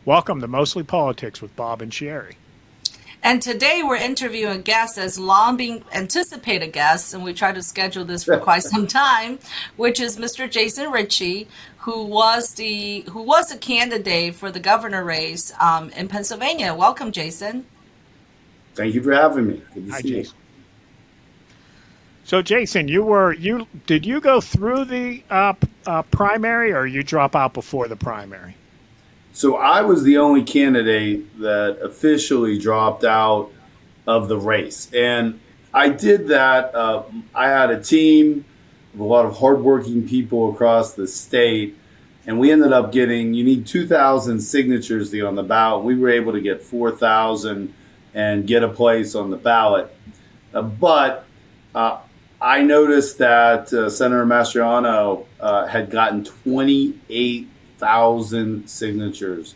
Welcome to Mostly Politics with Bob and Sherry. And today we're interviewing guests as long being anticipated guests, and we tried to schedule this for quite some time, which is Mr. Jason Richey, who was the candidate for the governor race in Pennsylvania. Welcome, Jason. Thank you for having me. Good to Hi, see Jason. So, Jason, did you go through the primary, or you drop out before the primary? So I was the only candidate that officially dropped out of the race. And I did that. I had a team of a lot of hardworking people across the state. And we ended up getting, you need 2,000 signatures to be on the ballot. We were able to get 4,000 and get a place on the ballot. But I noticed that Senator Mastriano had gotten 28,000 signatures,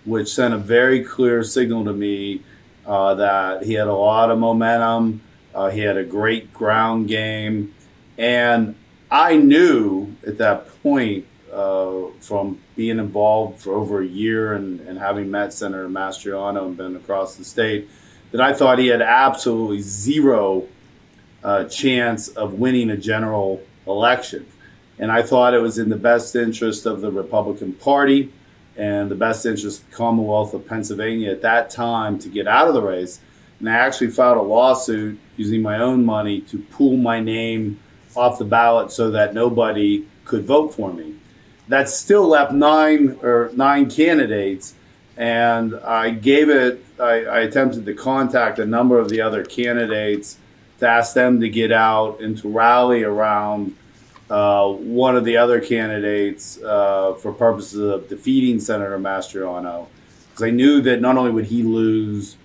which sent a very clear signal to me that he had a lot of momentum. He had a great ground game. And I knew at that point, from being involved for over a year and having met Senator Mastriano and been across the state, that I thought he had absolutely zero chance of winning a general election. And I thought it was in the best interest of the Republican Party and the best interest of the Commonwealth of Pennsylvania at that time to get out of the race. And I actually filed a lawsuit using my own money to pull my name off the ballot so that nobody could vote for me. That still left nine candidates. And I attempted to contact a number of the other candidates to ask them to get out and to rally around one of the other candidates for purposes of defeating Senator Mastriano. Because I knew that not only would he lose,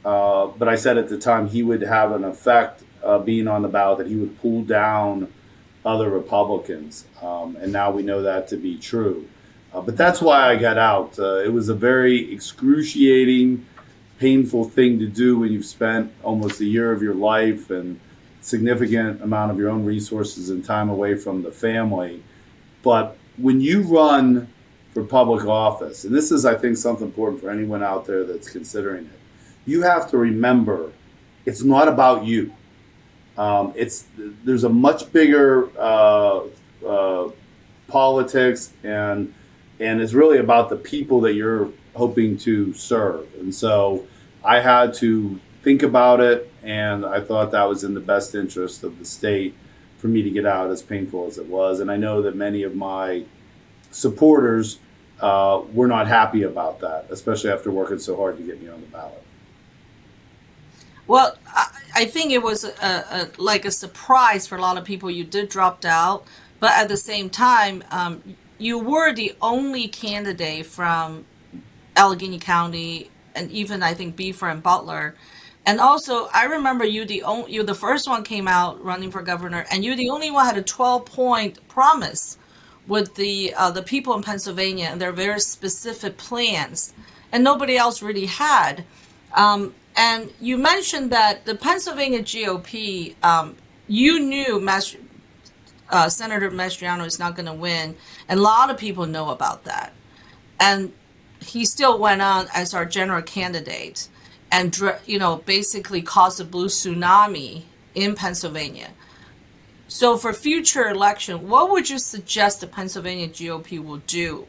but I said at the time he would have an effect being on the ballot, that he would pull down other Republicans. And now we know that to be true. But that's why I got out. It was a very excruciating, painful thing to do when you've spent almost a year of your life and significant amount of your own resources and time away from the family. But when you run for public office, and this is, I think, something important for anyone out there that's considering it, you have to remember it's not about you. There's a much bigger politics, and it's really about the people that you're hoping to serve. And so I had to think about it, and I thought that was in the best interest of the state for me to get out, as painful as it was. And I know that many of my supporters were not happy about that, especially after working so hard to get me on the ballot. Well, I think it was like a surprise for a lot of people. You did drop out, but at the same time, you were the only candidate from Allegheny County, and even I think Beaufort and Butler. And also, I remember you the first one came out running for governor, and you the only one had a 12-point promise with the people in Pennsylvania and their very specific plans, and nobody else really had. And you mentioned that the Pennsylvania GOP, you knew Senator Mastriano is not going to win, and a lot of people know about that. And he still went on as our general candidate and, basically caused a blue tsunami in Pennsylvania. So for future election, what would you suggest the Pennsylvania GOP will do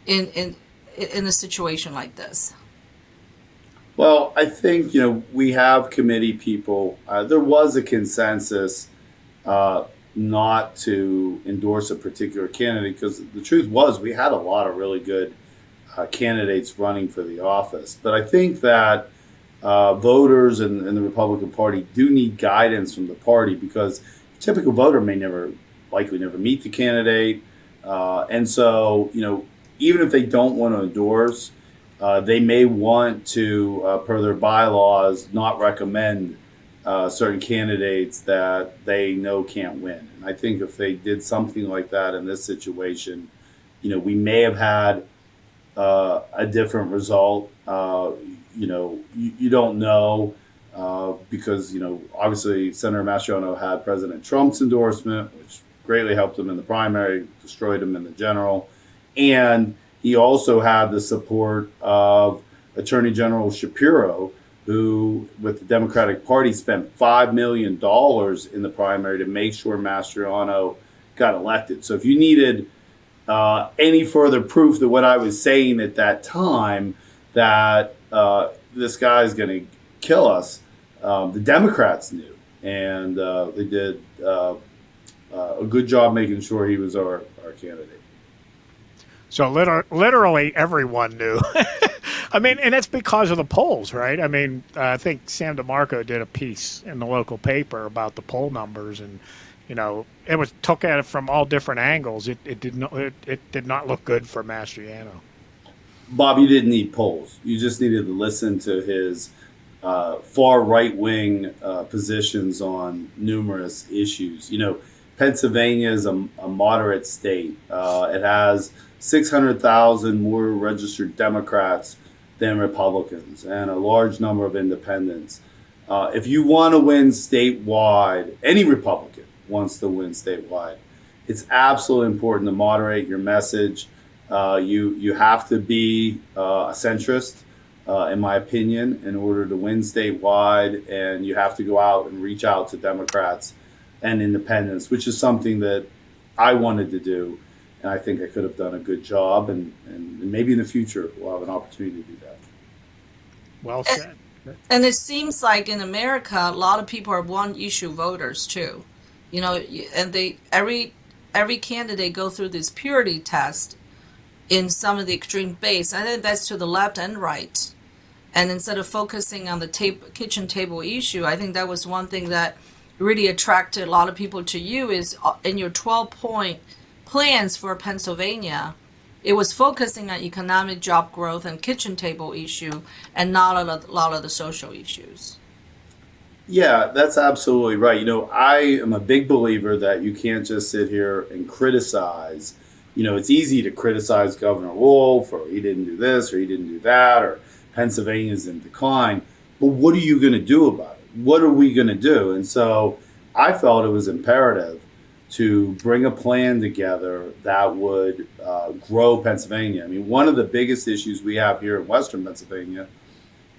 in a situation like this? Well, I think, we have committee people. There was a consensus not to endorse a particular candidate, because the truth was we had a lot of really good candidates running for the office. But I think that voters and the Republican Party do need guidance from the party, because a typical voter may likely never meet the candidate. And so, even if they don't want to endorse, they may want to, per their bylaws, not recommend certain candidates that they know can't win. And I think if they did something like that in this situation, we may have had a different result. You don't know because, obviously Senator Mastriano had President Trump's endorsement, which greatly helped him in the primary, destroyed him in the general. And he also had the support of Attorney General Shapiro, who, with the Democratic Party, spent $5 million in the primary to make sure Mastriano got elected. So if you needed any further proof that what I was saying at that time, that this guy is going to kill us, the Democrats knew, and they did a good job making sure he was our candidate. So literally everyone knew. I mean, and it's because of the polls, right? I mean, I think Sam DeMarco did a piece in the local paper about the poll numbers, and it was took at it from all different angles. It did not look good for Mastriano. Bob, you didn't need polls. You just needed to listen to his far right wing positions on numerous issues. Pennsylvania is a moderate state. It has 600,000 more registered Democrats than Republicans and a large number of independents. If you want to win statewide, any Republican wants to win statewide, it's absolutely important to moderate your message. You have to be a centrist, in my opinion, in order to win statewide, and you have to go out and reach out to Democrats and independents, which is something that I wanted to do, and I think I could have done a good job, and maybe in the future we'll have an opportunity to do that. Well said. And it seems like in America, a lot of people are one-issue voters too, and every candidate go through this purity test in some of the extreme base. I think that's to the left and right. And instead of focusing on the kitchen table issue, I think that was one thing that really attracted a lot of people to you is in your 12-point plans for Pennsylvania, it was focusing on economic job growth and kitchen table issue and not a lot of the social issues. Yeah, that's absolutely right. I am a big believer that you can't just sit here and criticize. It's easy to criticize Governor Wolf, or he didn't do this, or he didn't do that, or Pennsylvania's in decline. But what are you going to do about it? What are we going to do? And so I felt it was imperative to bring a plan together that would grow Pennsylvania. I mean, one of the biggest issues we have here in Western Pennsylvania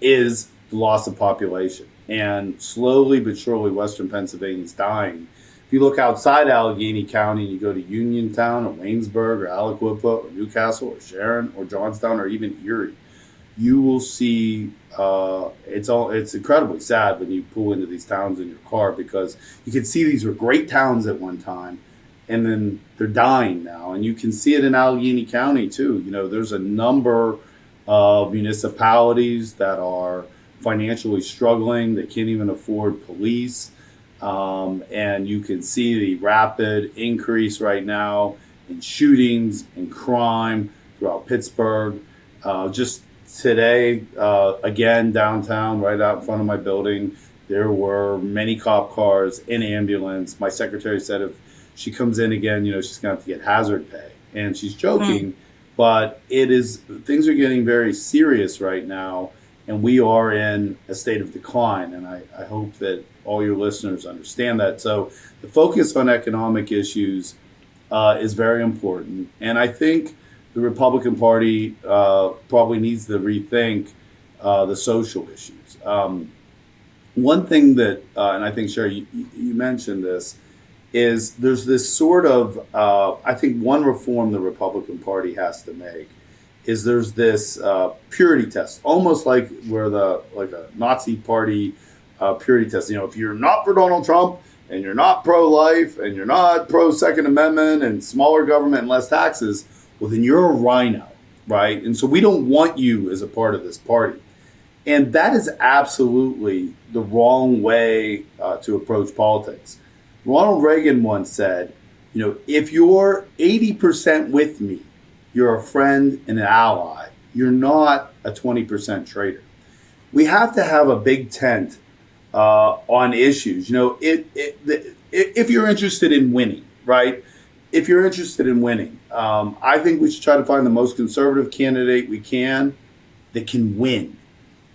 is the loss of population. And slowly but surely, Western Pennsylvania is dying. If you look outside Allegheny County and you go to Uniontown or Waynesburg or Aliquippa or Newcastle or Sharon or Johnstown or even Erie, you will see it's incredibly sad when you pull into these towns in your car, because you can see these were great towns at one time and then they're dying now. And you can see it in Allegheny County too. There's a number of municipalities that are financially struggling. They can't even afford police. And you can see the rapid increase right now in shootings and crime throughout Pittsburgh. Just today, again, downtown, right out in front of my building, there were many cop cars, an ambulance. My secretary said if she comes in again, she's going to have to get hazard pay. And she's joking, but things are getting very serious right now, and we are in a state of decline. And I hope that all your listeners understand that. So the focus on economic issues is very important. And I think the Republican Party probably needs to rethink the social issues. One thing that, and I think, Sherry, you mentioned this, is there's this sort of, I think one reform the Republican Party has to make is there's this purity test, almost like a Nazi party purity test. If you're not for Donald Trump and you're not pro-life and you're not pro-Second Amendment and smaller government and less taxes, well, then you're a rhino, right? And so we don't want you as a part of this party. And that is absolutely the wrong way to approach politics. Ronald Reagan once said, if you're 80% with me, you're a friend and an ally. You're not a 20% traitor. We have to have a big tent on issues. If you're interested in winning, right? If you're interested in winning, I think we should try to find the most conservative candidate we can that can win.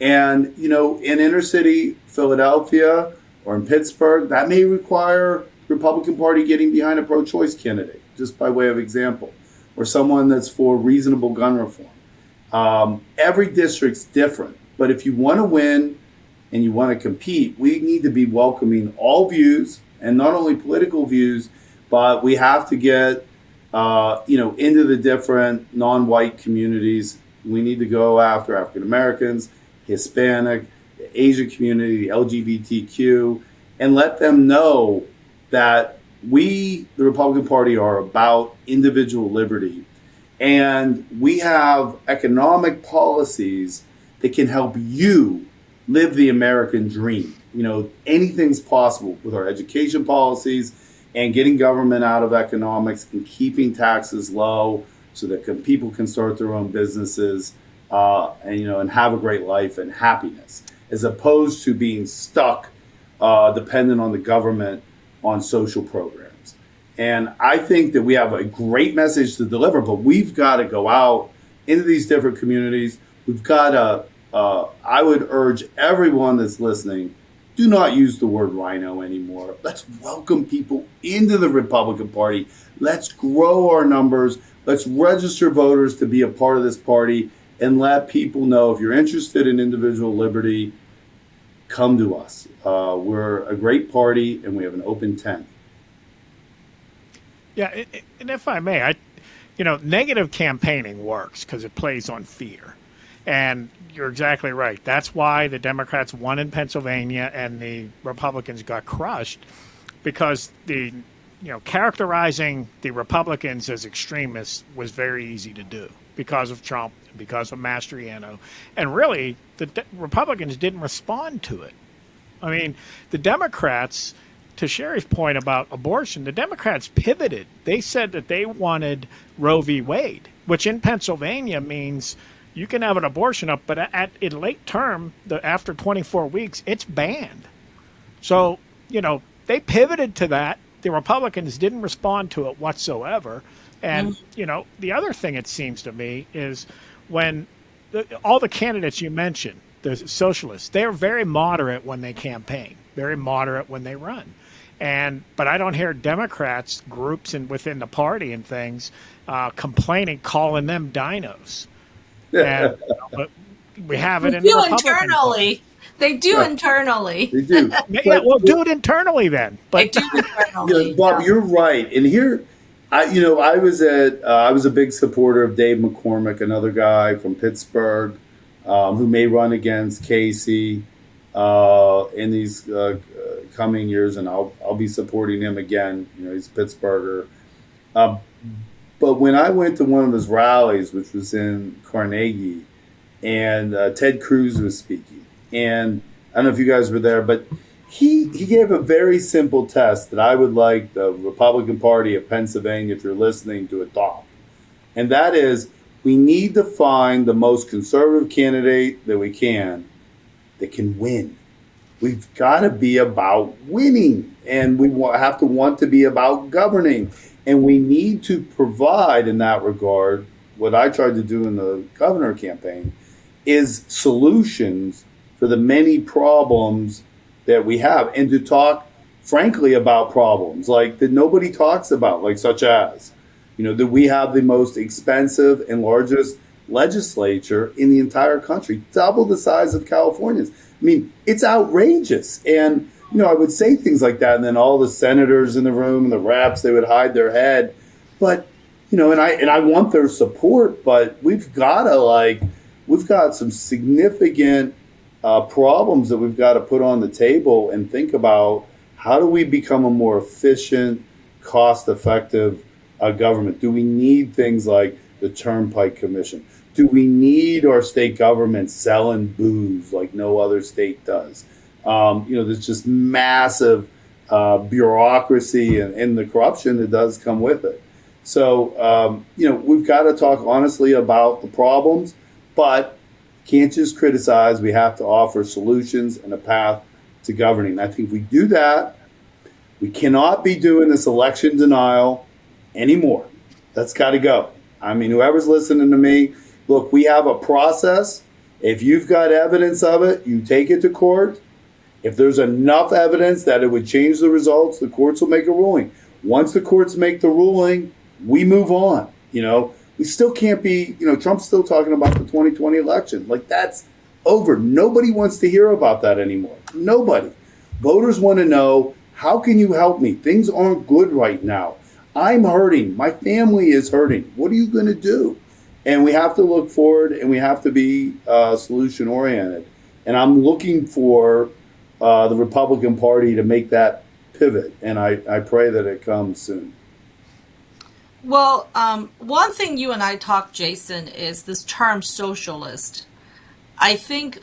And, in inner city Philadelphia or in Pittsburgh, that may require the Republican Party getting behind a pro-choice candidate, just by way of example. or someone that's for reasonable gun reform. Every district's different, but if you want to win and you want to compete, we need to be welcoming all views, and not only political views, but we have to get into the different non-white communities. We need to go after African Americans, Hispanic, the Asian community, the LGBTQ, and let them know that we, the Republican Party, are about individual liberty. And we have economic policies that can help you live the American dream. Anything's possible with our education policies and getting government out of economics and keeping taxes low so that people can start their own businesses and have a great life and happiness, as opposed to being stuck dependent on the government on social programs. And I think that we have a great message to deliver, but we've got to go out into these different communities. We've got to, I would urge everyone that's listening, do not use the word rhino anymore. Let's welcome people into the Republican Party. Let's grow our numbers. Let's register voters to be a part of this party and let people know, if you're interested in individual liberty, come to us. We're a great party and we have an open tent. Yeah, and if I may, negative campaigning works because it plays on fear. And you're exactly right. That's why the Democrats won in Pennsylvania and the Republicans got crushed, because characterizing the Republicans as extremists was very easy to do because of Trump, because of Mastriano. And really, the Republicans didn't respond to it. I mean, the Democrats, to Sherry's point about abortion, the Democrats pivoted. They said that they wanted Roe v. Wade, which in Pennsylvania means you can have an abortion up, but in late term, after 24 weeks, it's banned. So, they pivoted to that. The Republicans didn't respond to it whatsoever. And, the other thing, it seems to me, is when all the candidates you mentioned, the socialists, they're very moderate when they campaign, very moderate when they run. But I don't hear Democrats, groups within the party and things, complaining, calling them dinos. And, but we have it in the Republican internally. Party. They do internally. They do. Yeah, well, do it internally then. But They do internally. Bob, you're right. And here, I was a big supporter of Dave McCormick, another guy from Pittsburgh, who may run against Casey in these coming years, and I'll be supporting him again. He's a Pittsburgher. But when I went to one of his rallies, which was in Carnegie, and Ted Cruz was speaking, and I don't know if you guys were there, but he gave a very simple test that I would like the Republican Party of Pennsylvania, if you're listening, to adopt. And that is, we need to find the most conservative candidate that we can that can win. We've got to be about winning, and we have to want to be about governing. And we need to provide, in that regard, what I tried to do in the governor campaign, is solutions for the many problems that we have, and to talk frankly about problems like that nobody talks about, like such as, that we have the most expensive and largest legislature in the entire country, double the size of California's. I mean, it's outrageous. And I would say things like that, and then all the senators in the room and the reps, they would hide their head. But and I want their support, but we've got some significant problems that we've got to put on the table and think about, how do we become a more efficient, cost-effective government? Do we need things like the Turnpike Commission? Do we need our state government selling booze like no other state does? There's just massive bureaucracy and the corruption that does come with it. So, we've got to talk honestly about the problems, but can't just criticize. We have to offer solutions and a path to governing. I think if we do that, we cannot be doing this election denial anymore. That's got to go. I mean, whoever's listening to me, look, we have a process. If you've got evidence of it, you take it to court. If there's enough evidence that it would change the results, the courts will make a ruling. Once the courts make the ruling, we move on. You know, we still can't be, Trump's still talking about the 2020 election. Like, that's over. Nobody wants to hear about that anymore. Nobody. Voters want to know, how can you help me? Things aren't good right now. I'm hurting. My family is hurting. What are you going to do? And we have to look forward, and we have to be solution oriented. And I'm looking for the Republican Party to make that pivot. And I pray that it comes soon. Well, one thing you and I talked, Jason, is this term socialist. I think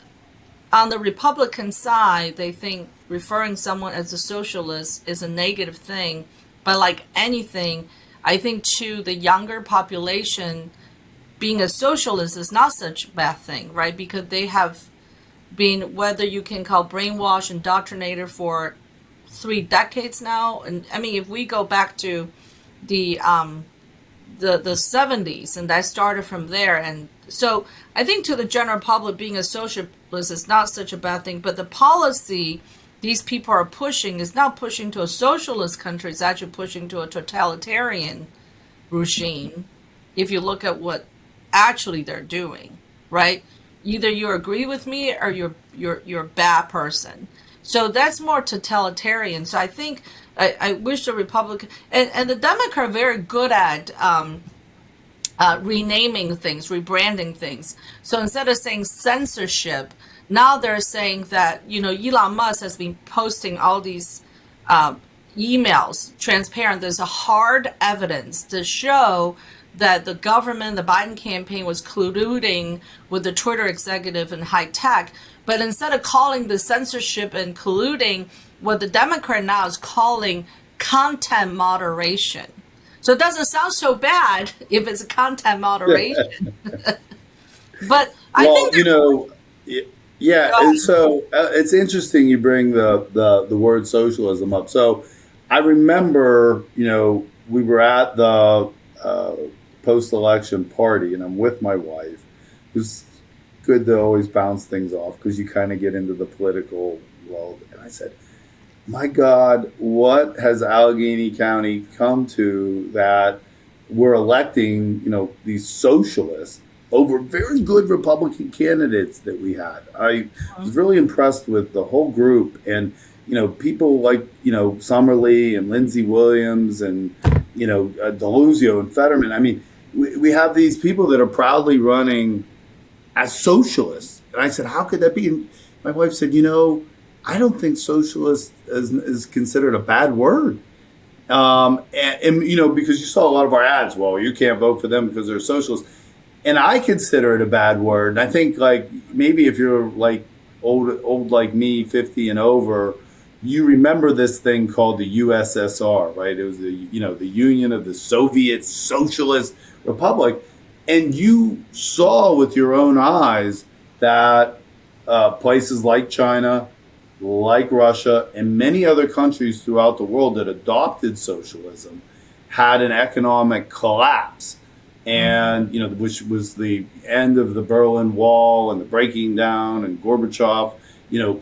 on the Republican side, they think referring someone as a socialist is a negative thing. But like anything, I think to the younger population, being a socialist is not such a bad thing, right? Because they have been, whether you can call brainwashed, indoctrinated for 3 decades now. And I mean, if we go back to the 70s, and that started from there. And so I think to the general public, being a socialist is not such a bad thing, but the policy these people are pushing is not pushing to a socialist country, it's actually pushing to a totalitarian regime. If you look at what actually they're doing, right? Either you agree with me or you're a bad person. So that's more totalitarian. So I think I wish the Republican and the Democrats are very good at renaming things, rebranding things. So instead of saying censorship, now they're saying that, Elon Musk has been posting all these emails, transparent. There's a hard evidence to show that the government, the Biden campaign was colluding with the Twitter executive and high tech. But instead of calling the censorship and colluding, what the Democrat now is calling content moderation. So it doesn't sound so bad if it's a content moderation. But I think yeah, and so it's interesting you bring the word socialism up. So I remember, we were at the post-election party, and I'm with my wife. It was good to always bounce things off because you kind of get into the political world. And I said, my God, what has Allegheny County come to that we're electing, these socialists over very good Republican candidates that we had. I was really impressed with the whole group, and people like Summerlee and Lindsey Williams and Deluzio and Fetterman. I mean, we have these people that are proudly running as socialists, and I said, how could that be? And my wife said, I don't think socialist is considered a bad word. Because you saw a lot of our ads. Well, you can't vote for them because they're socialists. And I consider it a bad word. And I think maybe if you're old like me, 50 and over, you remember this thing called the USSR, right? It was the Union of the Soviet Socialist Republic. And you saw with your own eyes that places like China, like Russia, and many other countries throughout the world that adopted socialism had an economic collapse. And, which was the end of the Berlin Wall and the breaking down, and Gorbachev,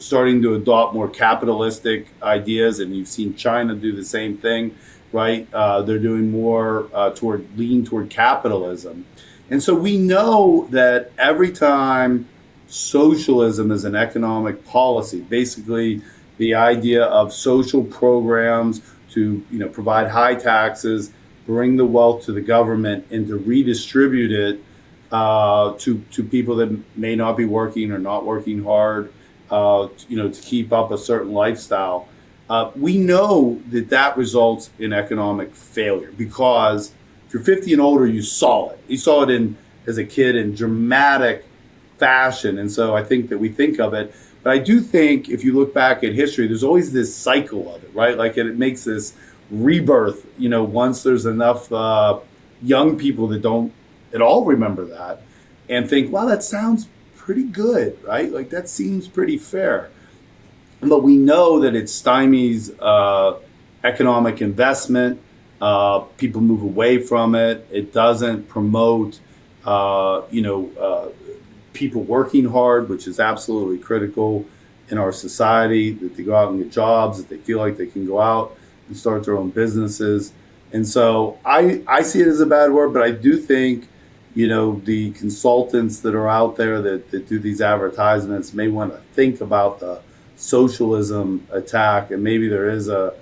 starting to adopt more capitalistic ideas. And you've seen China do the same thing, right? They're doing more toward capitalism. And so we know that every time socialism is an economic policy, basically the idea of social programs to, provide high taxes, bring the wealth to the government, and to redistribute it to people that may not be working or not working hard, to keep up a certain lifestyle. We know that results in economic failure because if you're 50 and older, you saw it. You saw it as a kid in dramatic fashion. And so I think that we think of it. But I do think if you look back at history, there's always this cycle of it, right? Like it makes this rebirth, once there's enough young people that don't at all remember that and think, wow, that sounds pretty good, right? Like that seems pretty fair. But we know that it stymies economic investment. People move away from it. It doesn't promote, people working hard, which is absolutely critical in our society, that they go out and get jobs, that they feel like they can go out and start their own businesses. And so I see it as a bad word, but I do think, the consultants that are out there that do these advertisements may want to think about the socialism attack, and maybe there is a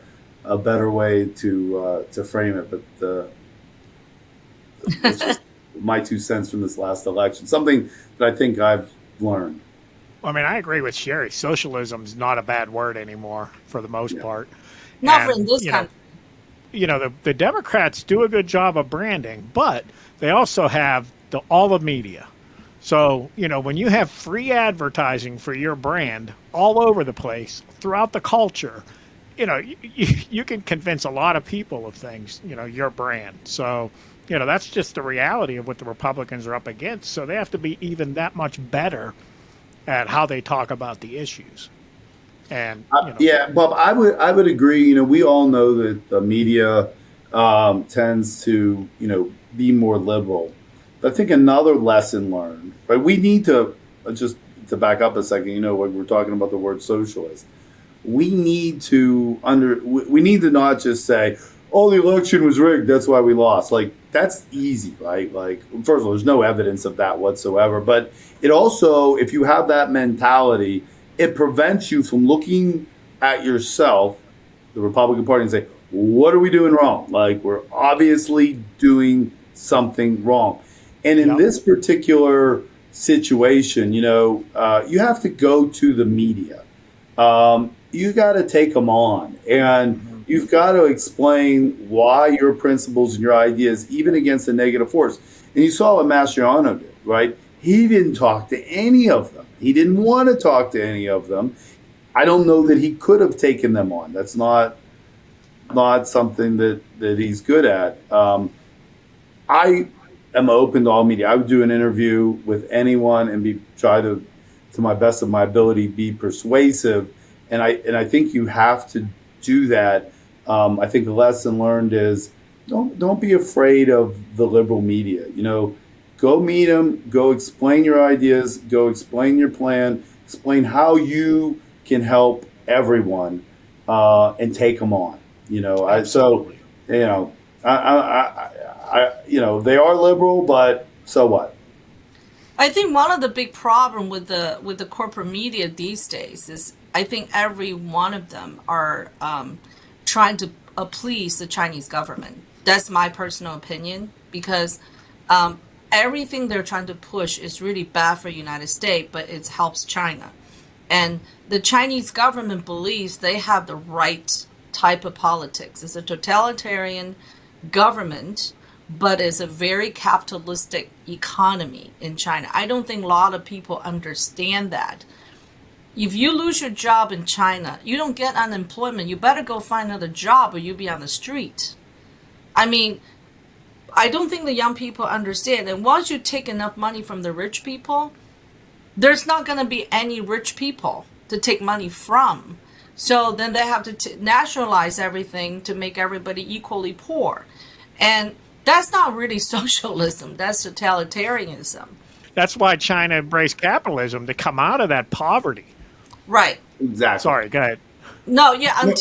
better way to frame it. But it's just my 2 cents from this last election, something that I think I've learned. I mean, I agree with Sherry. Socialism's not a bad word anymore for the most Yeah. part. Not for And, in this country. The Democrats do a good job of branding, but they also have all the media. So, when you have free advertising for your brand all over the place throughout the culture, you can convince a lot of people of things, your brand. So, that's just the reality of what the Republicans are up against. So they have to be even that much better at how they talk about the issues. And, Yeah, Bob, I would agree. We all know that the media tends to be more liberal. But I think another lesson learned, right? We need to just to back up a second. When we're talking about the word socialist, we need to we need to not just say, "Oh, the election was rigged. That's why we lost." Like that's easy, right? Like first of all, there's no evidence of that whatsoever. But it also, if you have that mentality, it prevents you from looking at yourself, the Republican Party, and say, "What are we doing wrong? Like we're obviously doing something wrong." And in Yep. this particular situation, you have to go to the media. You got to take them on, and you've got to explain why your principles and your ideas, even against a negative force. And you saw what Mastriano did, right? He didn't talk to any of them. He didn't want to talk to any of them. I don't know that he could have taken them on. That's not something that he's good at. I am open to all media. I would do an interview with anyone and try to my best of my ability, be persuasive. And I think you have to do that. I think the lesson learned is don't be afraid of the liberal media. Go meet them, go explain your ideas, go explain your plan, explain how you can help everyone, and take them on. Absolutely. They are liberal, but so what? I think one of the big problem with the corporate media these days is I think every one of them are trying to please the Chinese government. That's my personal opinion because everything they're trying to push is really bad for the United States, but it helps China. And the Chinese government believes they have the right type of politics. It's a totalitarian government, but it's a very capitalistic economy in China. I don't think a lot of people understand that. If you lose your job in China, you don't get unemployment. You better go find another job or you'll be on the street. I mean, I don't think the young people understand. And once you take enough money from the rich people, there's not going to be any rich people to take money from. So then they have to nationalize everything to make everybody equally poor. And that's not really socialism. That's totalitarianism. That's why China embraced capitalism to come out of that poverty. Right. Exactly. Sorry, go ahead. No, yeah,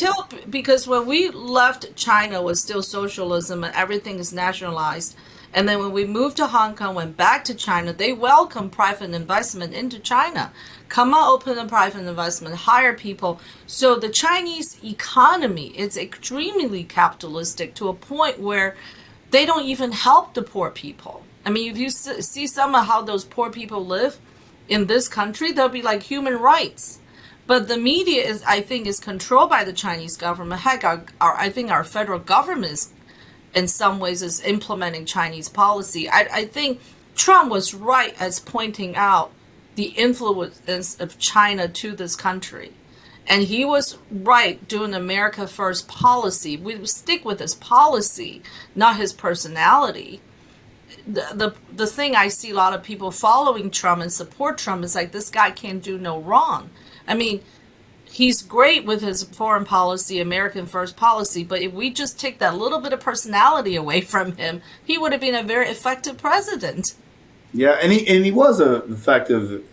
because when we left China it was still socialism and everything is nationalized. And then when we moved to Hong Kong, went back to China, they welcomed private investment into China. Come on, open a private investment, hire people. So the Chinese economy is extremely capitalistic to a point where they don't even help the poor people. I mean, if you see some of how those poor people live in this country, they'll be like human rights. But the media I think, is controlled by the Chinese government. Heck, I think our federal government is, in some ways, is implementing Chinese policy. I think Trump was right as pointing out the influence of China to this country. And he was right doing America First policy. We stick with his policy, not his personality. The thing I see a lot of people following Trump and support Trump is like, this guy can't do no wrong. I mean, he's great with his foreign policy, American First policy, but if we just take that little bit of personality away from him, he would have been a very effective president. Yeah, and he was effective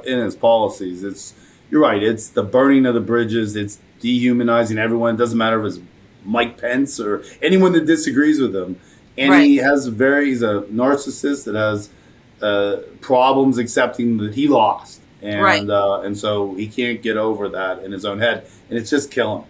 in his policies. You're right. It's the burning of the bridges. It's dehumanizing everyone. It doesn't matter if it's Mike Pence or anyone that disagrees with him. And Right. he's a narcissist that has problems accepting that he lost, Right. and so he can't get over that in his own head, and it's just killing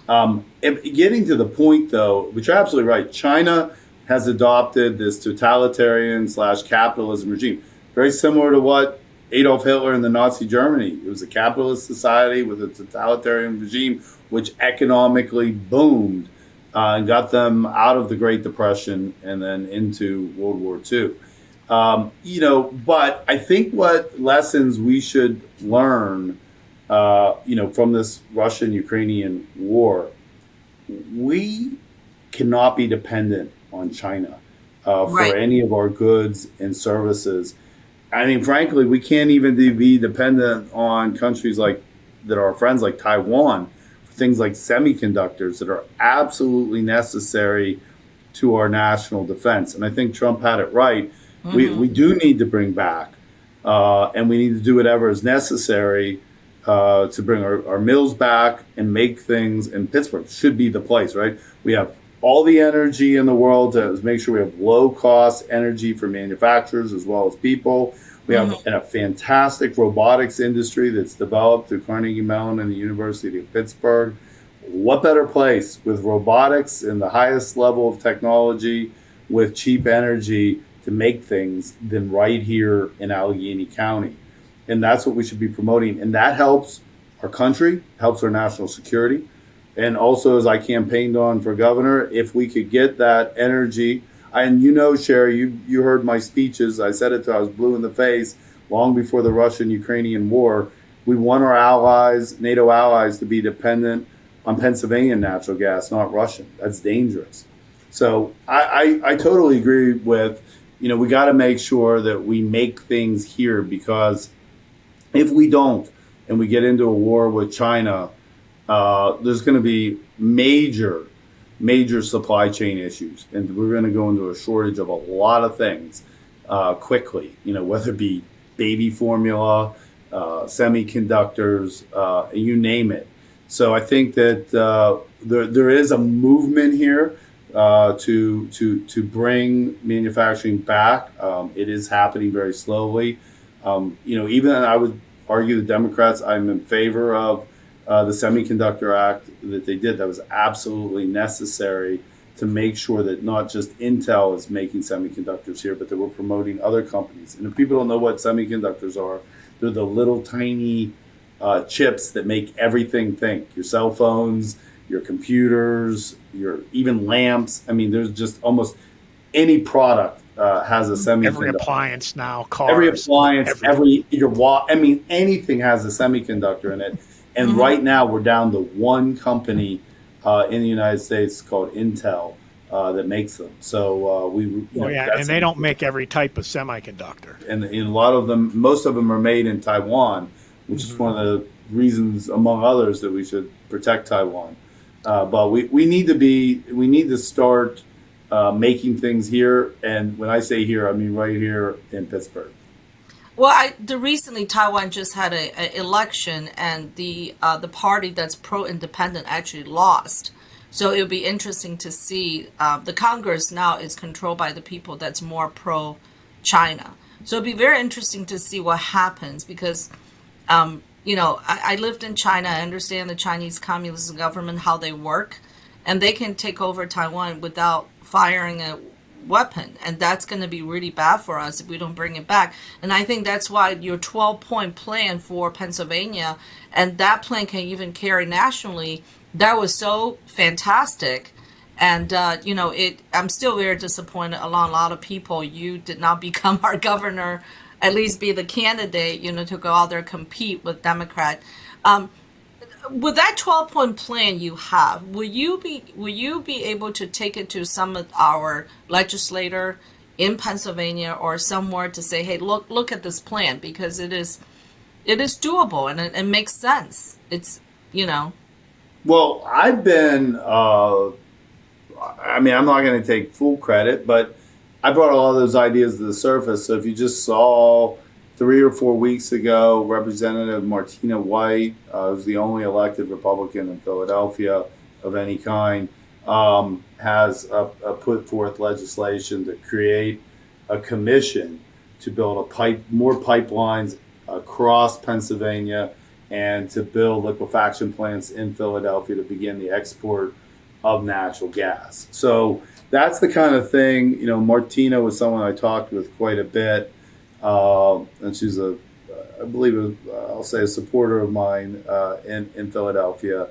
him. Getting to the point, though, which you're absolutely right, China has adopted this totalitarian / capitalism regime, very similar to what Adolf Hitler and the Nazi Germany. It was a capitalist society with a totalitarian regime, which economically boomed and got them out of the Great Depression and then into World War II. But I think what lessons we should learn, from this Russian-Ukrainian war, we cannot be dependent on China for Right. any of our goods and services. I mean, frankly, we can't even be dependent on countries that are our friends like Taiwan for things like semiconductors that are absolutely necessary to our national defense. And I think Trump had it right. We do need to bring back, and we need to do whatever is necessary to bring our mills back and make things. And Pittsburgh should be the place, right? We have all the energy in the world to make sure we have low cost energy for manufacturers as well as people. We have a fantastic robotics industry that's developed through Carnegie Mellon and the University of Pittsburgh. What better place with robotics and the highest level of technology with cheap energy to make things than right here in Allegheny County? And that's what we should be promoting. And that helps our country, helps our national security. And also, as I campaigned on for governor, if we could get that energy, and Sherry, you heard my speeches. I said it till I was blue in the face long before the Russian-Ukrainian war. We want our allies, NATO allies, to be dependent on Pennsylvania natural gas, not Russian. That's dangerous. So I totally agree with, we got to make sure that we make things here, because if we don't and we get into a war with China, there's going to be major supply chain issues, and we're going to go into a shortage of a lot of things quickly, whether it be baby formula, semiconductors, you name it. So I think that there is a movement here to bring manufacturing back. It is happening very slowly. Even I would argue the Democrats, I'm in favor of the Semiconductor Act that they did. That was absolutely necessary to make sure that not just Intel is making semiconductors here, but that we're promoting other companies. And if people don't know what semiconductors are, they're the little tiny chips that make everything think. Your cell phones, your computers, your even lamps. I mean, there's just almost any product has a semiconductor. Every appliance now, cars. Every appliance, your wall. I mean, anything has a semiconductor in it. And right now, we're down to one company in the United States called Intel that makes them. So and they don't make every type of semiconductor. And a lot of them, most of them are made in Taiwan, which is one of the reasons, among others, that we should protect Taiwan. But we need to start making things here. And when I say here, I mean right here in Pittsburgh. Well, recently Taiwan just had a election, and the party that's pro-independent actually lost. So it'll be interesting to see. The Congress now is controlled by the people that's more pro-China. So it'll be very interesting to see what happens, because, I lived in China. I understand the Chinese Communist government, how they work, and they can take over Taiwan without firing a weapon, and that's going to be really bad for us if we don't bring it back. And I think that's why your 12-point plan for Pennsylvania, and that plan can even carry nationally, that was so fantastic. And I'm still very disappointed along a lot of people. You did not become our governor, at least be the candidate, to go out there compete with Democrat. With that 12-point plan you have, will you be able to take it to some of our legislator in Pennsylvania or somewhere to say, hey, look at this plan, because it is doable and it makes sense. It's Well, I've been. I'm not going to take full credit, but I brought a lot of those ideas to the surface. So if you just saw 3 or 4 weeks ago, Representative Martina White, who's the only elected Republican in Philadelphia of any kind, has put forth legislation to create a commission to build more pipelines across Pennsylvania and to build liquefaction plants in Philadelphia to begin the export of natural gas. So that's the kind of thing, Martina was someone I talked with quite a bit. And she's I believe, I'll say a supporter of mine in Philadelphia.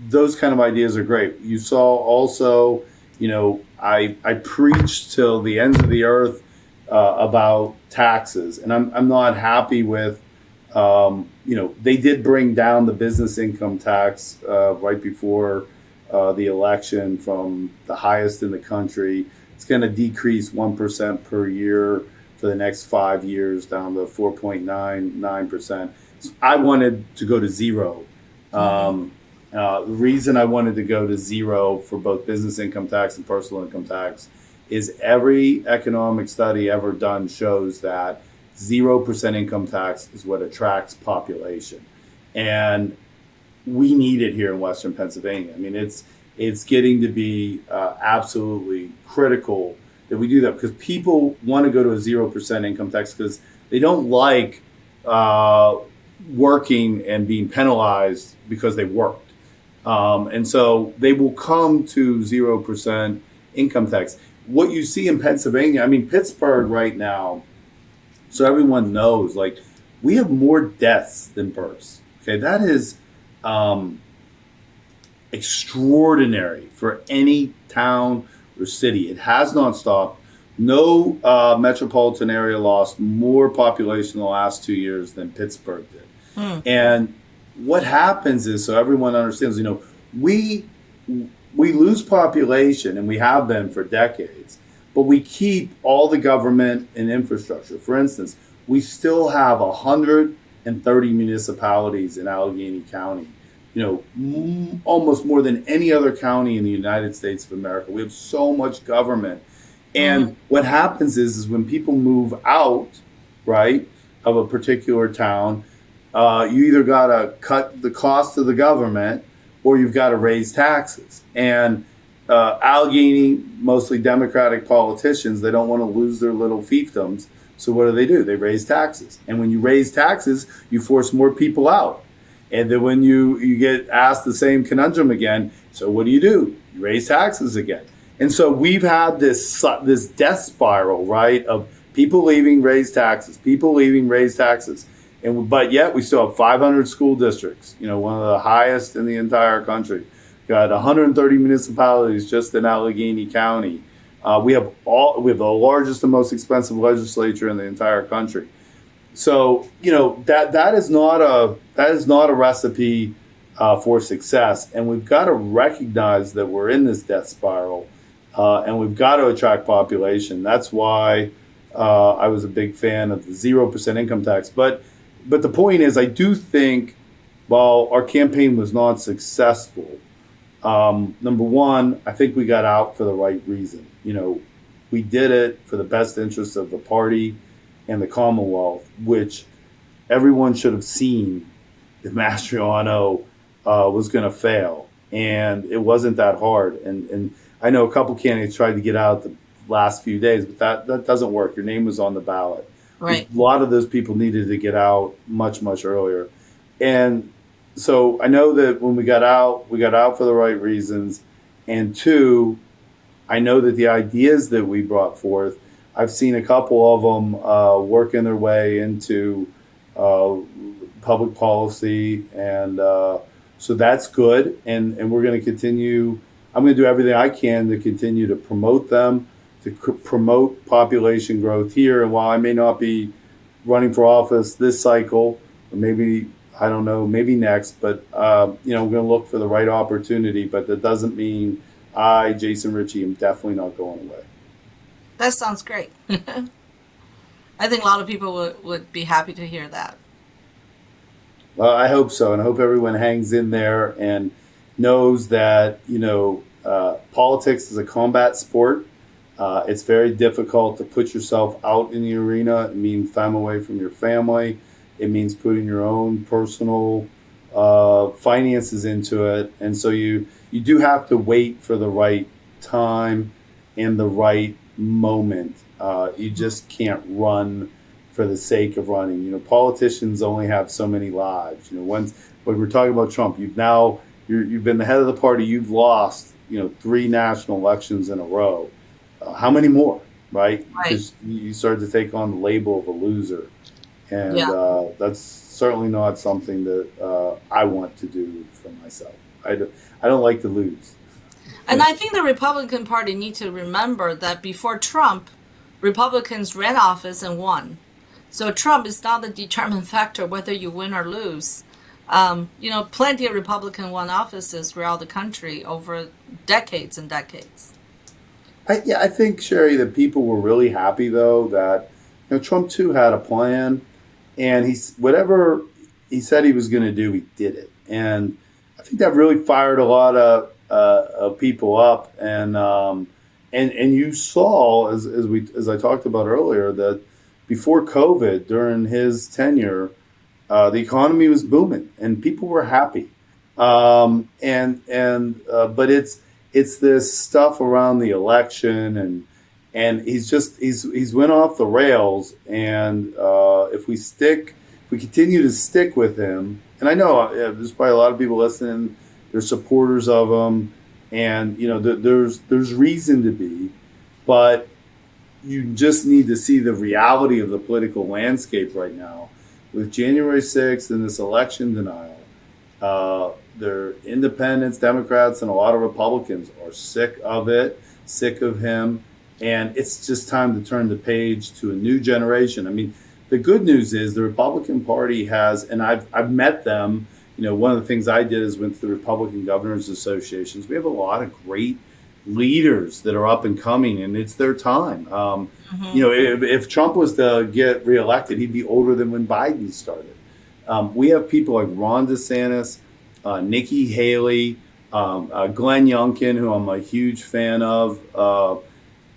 Those kind of ideas are great. You saw also, I preached till the ends of the earth about taxes, and I'm not happy with, they did bring down the business income tax right before the election from the highest in the country. It's going to decrease 1% per year for the next 5 years down to 4.99%. I wanted to go to zero. The reason I wanted to go to zero for both business income tax and personal income tax is every economic study ever done shows that 0% income tax is what attracts population. And we need it here in Western Pennsylvania. I mean, it's getting to be absolutely critical that we do that, because people want to go to a 0% income tax because they don't like working and being penalized because they worked. And so they will come to 0% income tax. What you see in Pennsylvania, I mean, Pittsburgh right now, so everyone knows, like, we have more deaths than births. Okay, that is extraordinary for any town or city. It has not stopped. No metropolitan area lost more population in the last 2 years than Pittsburgh did. And what happens is, so everyone understands, we lose population, and we have been for decades, but we keep all the government and infrastructure. For instance, we still have 130 municipalities in Allegheny County, almost more than any other county in the United States of America. We have so much government. And what happens is when people move out, right, of a particular town, you either got to cut the cost of the government or you've got to raise taxes. And Allegheny, mostly Democratic politicians, they don't want to lose their little fiefdoms. So what do? They raise taxes. And when you raise taxes, you force more people out. And then when you get asked the same conundrum again, so what do? You raise taxes again. And so we've had this death spiral, right, of people leaving, raise taxes, people leaving, raise taxes. But yet we still have 500 school districts, one of the highest in the entire country. Got 130 municipalities just in Allegheny County. We have the largest and most expensive legislature in the entire country. So that is not a recipe for success, and we've got to recognize that we're in this death spiral, and we've got to attract population. That's why I was a big fan of the 0% income tax. But the point is, I do think while our campaign was not successful, number one, I think we got out for the right reason. We did it for the best interests of the party and the Commonwealth, which everyone should have seen if Mastriano was going to fail. And it wasn't that hard. And I know a couple candidates tried to get out the last few days, but that doesn't work. Your name was on the ballot. Right. A lot of those people needed to get out much, much earlier. And so I know that when we got out for the right reasons. And two, I know that the ideas that we brought forth, I've seen a couple of them working their way into public policy. And so that's good. And we're going to continue. I'm going to do everything I can to continue to promote them, to promote population growth here. And while I may not be running for office this cycle, or maybe, I don't know, maybe next, but we're going to look for the right opportunity. But that doesn't mean I, Jason Richey, am definitely not going away. That sounds great. I think a lot of people would be happy to hear that. Well, I hope so, and I hope everyone hangs in there and knows that politics is a combat sport. It's very difficult to put yourself out in the arena. It means time away from your family. It means putting your own personal finances into it, and so you you do have to wait for the right time and the right moment. You just can't run for the sake of running. Politicians only have so many lives. Once when we're talking about Trump, you've been the head of the party. You've lost 3 national elections in a row. How many more, right? Right. Because you start to take on the label of a loser, and Yeah. that's certainly not something that I want to do for myself. I don't like to lose. And I think the Republican Party need to remember that before Trump, Republicans ran office and won. So Trump is not the determining factor whether you win or lose. Plenty of Republican won offices throughout the country over decades and decades. I think, Sherry, that people were really happy though that Trump too had a plan, and whatever he said he was going to do, he did it, and I think that really fired a lot of people up, and you saw as I talked about earlier that before COVID, during his tenure, the economy was booming and people were happy. But it's this stuff around the election, and he's went off the rails. And if we continue to stick with him, and I know there's probably a lot of people listening, they're supporters of him, and there's reason to be, but you just need to see the reality of the political landscape right now with January 6th and this election denial. There are independents, Democrats, and a lot of Republicans are sick of it, sick of him, and it's just time to turn the page to a new generation. I mean, the good news is the Republican Party has, and I've met them. One of the things I did is went to the Republican Governors Associations. We have a lot of great leaders that are up and coming, and it's their time. If Trump was to get reelected, he'd be older than when Biden started. We have people like Ron DeSantis, Nikki Haley, Glenn Youngkin, who I'm a huge fan of.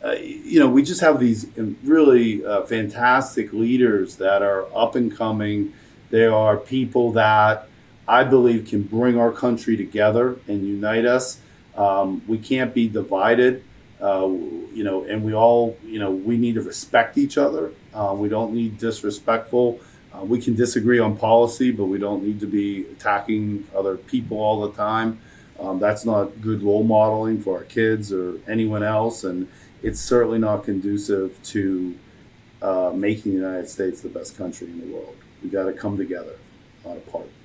We just have these really fantastic leaders that are up and coming. They are people that I believe can bring our country together and unite us. We can't be divided, and we all, we need to respect each other. We don't need disrespectful. We can disagree on policy, but we don't need to be attacking other people all the time. That's not good role modeling for our kids or anyone else, and it's certainly not conducive to making the United States the best country in the world. We got to come together, not apart.